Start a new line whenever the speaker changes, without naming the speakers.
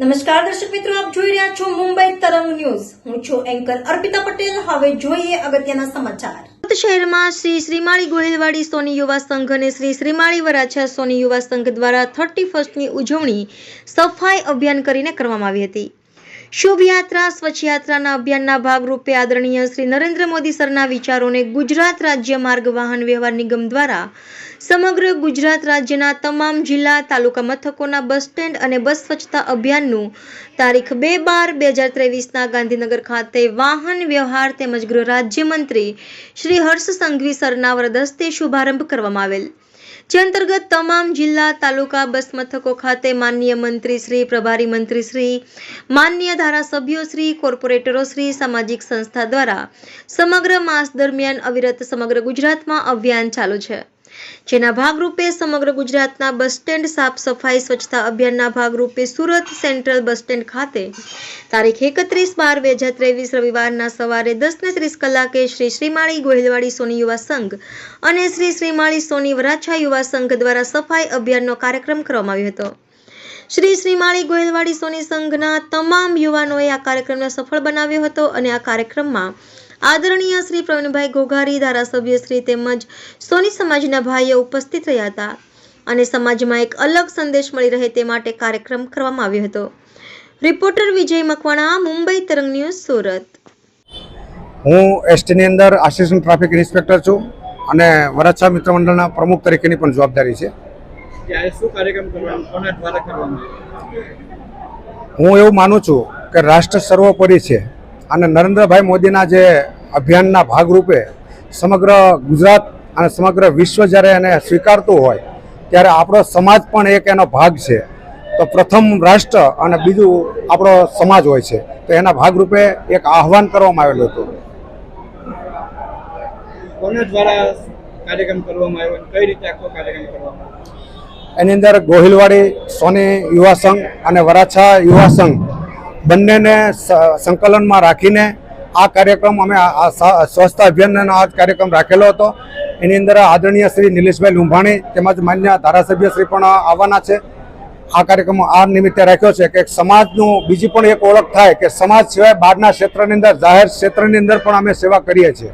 નમસ્કાર દર્શક મિત્રો, આપ જોઈ રહ્યા છો મુંબઈ તરંગ ન્યૂઝ। હું છું એન્કર અર્પિતા પટેલ। હવે જોઈએ અગત્યના સમાચાર। શહેરમાં શ્રી શ્રીમાળી ગોહિલવાડી સોની યુવા સંઘ અને શ્રી શ્રીમાળી વરાછા સોની યુવા સંઘ દ્વારા 31મી ઉજવણી સફાઈ અભિયાન કરીને કરવામાં આવી હતી। શુભ યાત્રા સ્વચ્છ યાત્રાના અભિયાનના ભાગરૂપે આદરણીય શ્રી નરેન્દ્ર મોદી સરના વિચારોને ગુજરાત રાજ્ય માર્ગ વાહન વ્યવહાર નિગમ દ્વારા સમગ્ર ગુજરાત રાજ્યના તમામ જિલ્લા તાલુકા મથકોના બસ સ્ટેન્ડ અને બસ સ્વચ્છતા અભિયાનનું તારીખ 2/12/2023ના ગાંધીનગર ખાતે વાહન વ્યવહાર તેમજ ગૃહ રાજ્યમંત્રી શ્રી હર્ષ સંઘવી સરના વરદ હસ્તે શુભારંભ કરવામાં આવેલ, જે અંતર્ગત તમામ જિલ્લા તાલુકા બસ મથકો ખાતે માનનીય મંત્રી શ્રી, પ્રભારી મંત્રી શ્રી, માનનીય ધારાસભ્યો શ્રી, કોર્પોરેટરો શ્રી, સામાજિક સંસ્થા દ્વારા સમગ્ર માસ દરમિયાન અવિરત સમગ્ર ગુજરાતમાં અભિયાન ચાલુ છે, જેના ભાગરૂપે સમગ્ર ગુજરાતના બસ સ્ટેન્ડ સાફ સફાઈ સ્વચ્છતા અભિયાનના ભાગરૂપે સુરત સેન્ટ્રલ બસ સ્ટેન્ડ ખાતે તારીખ 31/12/2023 રવિવારના સવારે 10:30 કલાકે શ્રી શ્રીમાળી ગોહિલવાડી સોની યુવા સંઘ અને શ્રી શ્રીમાળી સોની વરાછા યુવા સંઘ દ્વારા સફાઈ અભિયાનનો કાર્યક્રમ કરવામાં આવ્યો હતો। શ્રી શ્રીમાળી ગોહિલવાડી સોની સંઘના તમામ યુવાનોએ આ કાર્યક્રમને સફળ બનાવ્યો હતો અને આ કાર્યક્રમમાં આદરણીય શ્રી પ્રવીણભાઈ ઘોઘારી ધારાસભ્ય શ્રી તેમજ સોની સમાજના ભાઈઓ ઉપસ્થિત રહ્યા હતા અને સમાજમાં એક અલગ સંદેશ મળી રહે તે માટે કાર્યક્રમ કરવામાં આવ્યો હતો। રિપોર્ટર વિજય મકવાણા, મુંબઈ તરંગ ન્યૂઝ, સુરત।
હું એસટીની અંદર આસિસ્ટન્ટ ટ્રાફિક ઇન્સ્પેક્ટર છું અને વરાછા મિત્ર મંડળના પ્રમુખ તરીકેની પણ જવાબદારી છે।
શું કાર્યક્રમ કરવાનો, કોના દ્વારા કરવામાં આવે?
હું એવું માનું છું કે રાષ્ટ્ર સર્વોપરી છે અને નરેન્દ્રભાઈ મોદીના જે અભિયાનના ભાગરૂપે સમગ્ર ગુજરાત અને સમગ્ર વિશ્વ જ્યારે એને સ્વીકારતું હોય ત્યારે આપણો સમાજ પણ એક એનો ભાગ છે। તો પ્રથમ રાષ્ટ્ર અને બીજું આપણો સમાજ હોય છે, તો એના ભાગરૂપે એક આહવાન કરવામાં આવેલું હતું।
કોના દ્વારા કાર્યક્રમ કરવામાં આવ્યો, કઈ રીતે આખો કાર્યક્રમ કરવામાં આવ્યો?
એની અંદર ગોહિલવાડી સોની યુવા સંઘ અને વરાછા યુવા સંઘ બંનેને સંકલનમાં રાખીને આ કાર્યક્રમ અમે સ્વચ્છતા અભિયાનનો આ કાર્યક્રમ રાખેલો હતો। એની અંદર આદરણીય શ્રી નિલેશભાઈ લુંભાણી તેમજ માન્ય ધારાસભ્ય શ્રી પણ આવવાના છે। આ કાર્યક્રમ આ નિમિત્તે રાખ્યો છે કે સમાજનું બીજી પણ એક ઓળખ થાય કે સમાજ સિવાય બહારના ક્ષેત્રની અંદર, જાહેર ક્ષેત્રની અંદર પણ અમે સેવા કરીએ છીએ।